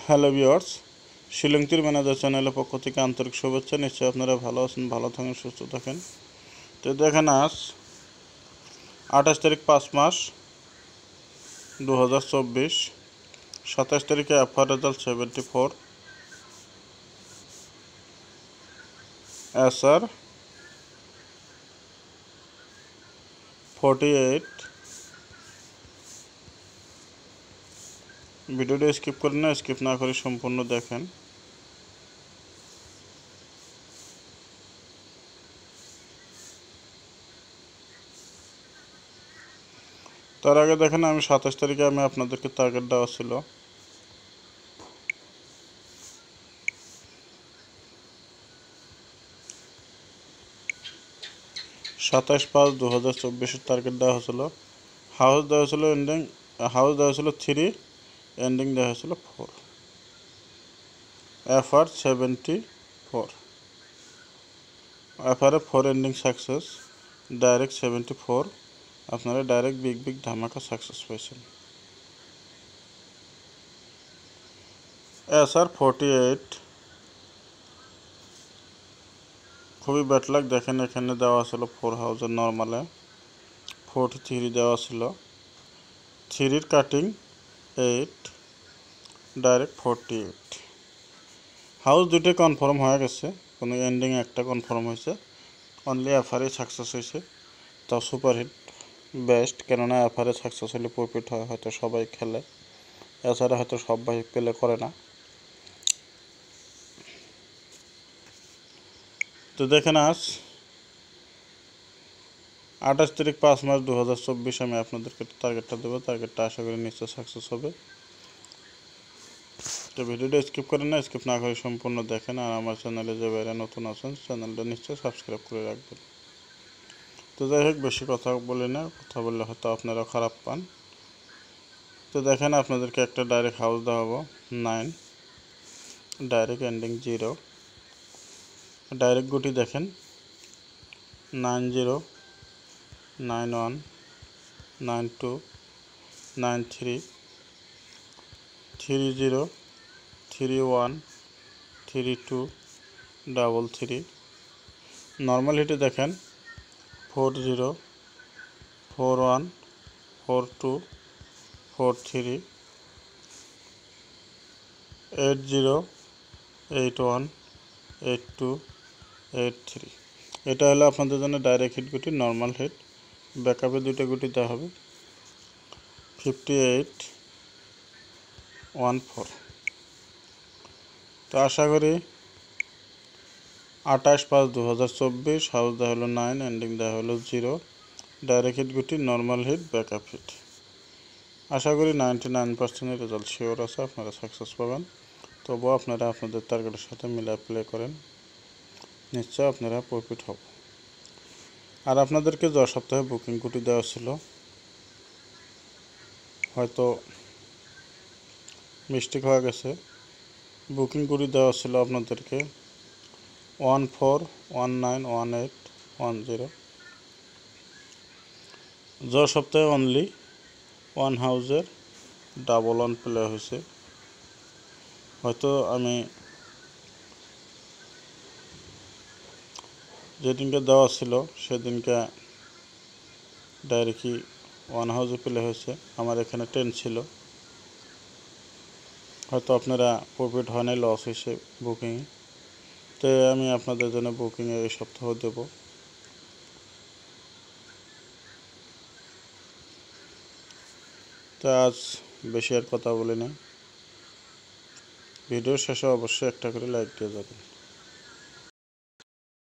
Hello viewers, শিলংটির manager চ্যানেলের পক্ষ থেকে আন্তরিক শুভেচ্ছা। নিশ্চয়ই আপনারা ভালো আছেন, ভালো থাকেন, সুস্থ থাকেন। তো দেখেন, আজ 28 তারিখ 5 মাস 2024, 27 তারিখে এফআর রেজাল্ট 74, এসআর 48। ভিডিওটা স্কিপ করেন না, স্কিপ না করে সম্পূর্ণ দেখেন। তার আগে দেখেন, আমি 27 তারিখে আপনাদেরকে টার্গেট দেওয়া ছিল 27/5/2024 টার্গেট দেওয়া হয়েছিল। হাউস দেওয়া হয়েছিল এন্ডিং, হাউস দেওয়া হয়েছিল 3, এন্ডিং দেওয়া হয়েছিল 4। FR 74, এফআরে 4 ending success, direct 74। আপনারা ডাইরেক্ট বিগ ধামাকা সাকসেস পেয়েছেন। এসআর 48, খুবই ব্যাড লাক। দেখেন, এখানে দেওয়া ছিল 4 হাউসের নর্মালে 43 দেওয়া ছিল, 3 কাটিং 8, ডাইরেক্ট 48। হাউস দুটোই কনফার্ম হয়ে গেছে, কোনো এন্ডিং একটা কনফার্ম হয়েছে, অনলি এফআরে সাকসেস হয়েছে। তাও সুপারহিট বেস্ট, কেননা এফআরে সাকসেস হলে প্রফিট হয়, হয়তো সবাই খেলে, এছাড়া হয়তো সবাই প্লে করে না। তো দেখেন, আজ 28 তারিখ 5 মাস 2024 আমি আপনাদেরকে টার্গেটটা দেবো। টার্গেটটা আশা করি নিশ্চয় সাকসেস হবে। তো ভিডিওটা স্কিপ করেন না, স্কিপ না করে সম্পূর্ণ দেখেন। আর আমার চ্যানেলে যে বাইরে নতুন আছেন, চ্যানেলটা নিশ্চয়ই সাবস্ক্রাইব করে রাখবেন। তো যাই হোক, বেশি কথা বলি না, কথা বললে হয়তো আপনারা খারাপ পান। তো দেখেন, আপনাদেরকে একটা ডাইরেক্ট হাউস দেওয়াবো 9, ডাইরেক্ট এন্ডিং 0, ডাইরেক্ট গুটি দেখেন 90, 91, 92, 93, 30, 31, 32, 33। নর্মাল হিটে দেখেন 40, 41, 42, 43, 80, 81, 82, 83। এটা হলো আপনাদের জন্য ডাইরেক্ট হিট গুটি, নর্মাল হিট। ব্যাকআপে দুটো গুটি দেওয়া হবে 58, 14। তো আশা করি 28/5/2024 হাউস দেওয়া হলো 9, এন্ডিং দেওয়া হলো 0, ডাইরেক্ট হিট গুটি, নর্মাল হিট, ব্যাকআপ হিট। আশা করি 99% রেজাল্ট শিওর আছে, আপনারা সাকসেস পাবেন। তবুও আপনারা আপনাদের টার্গেটের সাথে মিলায় প্লে করেন, নিশ্চয় আপনারা প্রফিট হবে। আর আপনাদেরকে 10 সপ্তাহে বুকিং গুটি দেওয়া ছিল, হয়তো মিস্টেক হয়ে গেছে। বুকিং গুটি দেওয়া ছিল আপনাদেরকে 14, 19, 18, 10। 10 সপ্তাহে অনলি 1 হাউসের ডাবল 1 প্লে হয়েছে। হয়তো আমি যেদিনকে দেওয়া ছিল সেদিনকে ডাইরেক্টলি 1 হাউসে প্লে হয়েছে, আমার এখানে 10 ছিল। হয়তো আপনারা প্রফিট হয় নাই, লস হয়েছে বুকিংয়ে। তো আমি আপনাদের জন্য বুকিংয়ে এই সপ্তাহ দেব। তো আজ বেশি আর কথা বলি না, ভিডিওর শেষে অবশ্যই একটা করে লাইক দিয়ে যাবেন।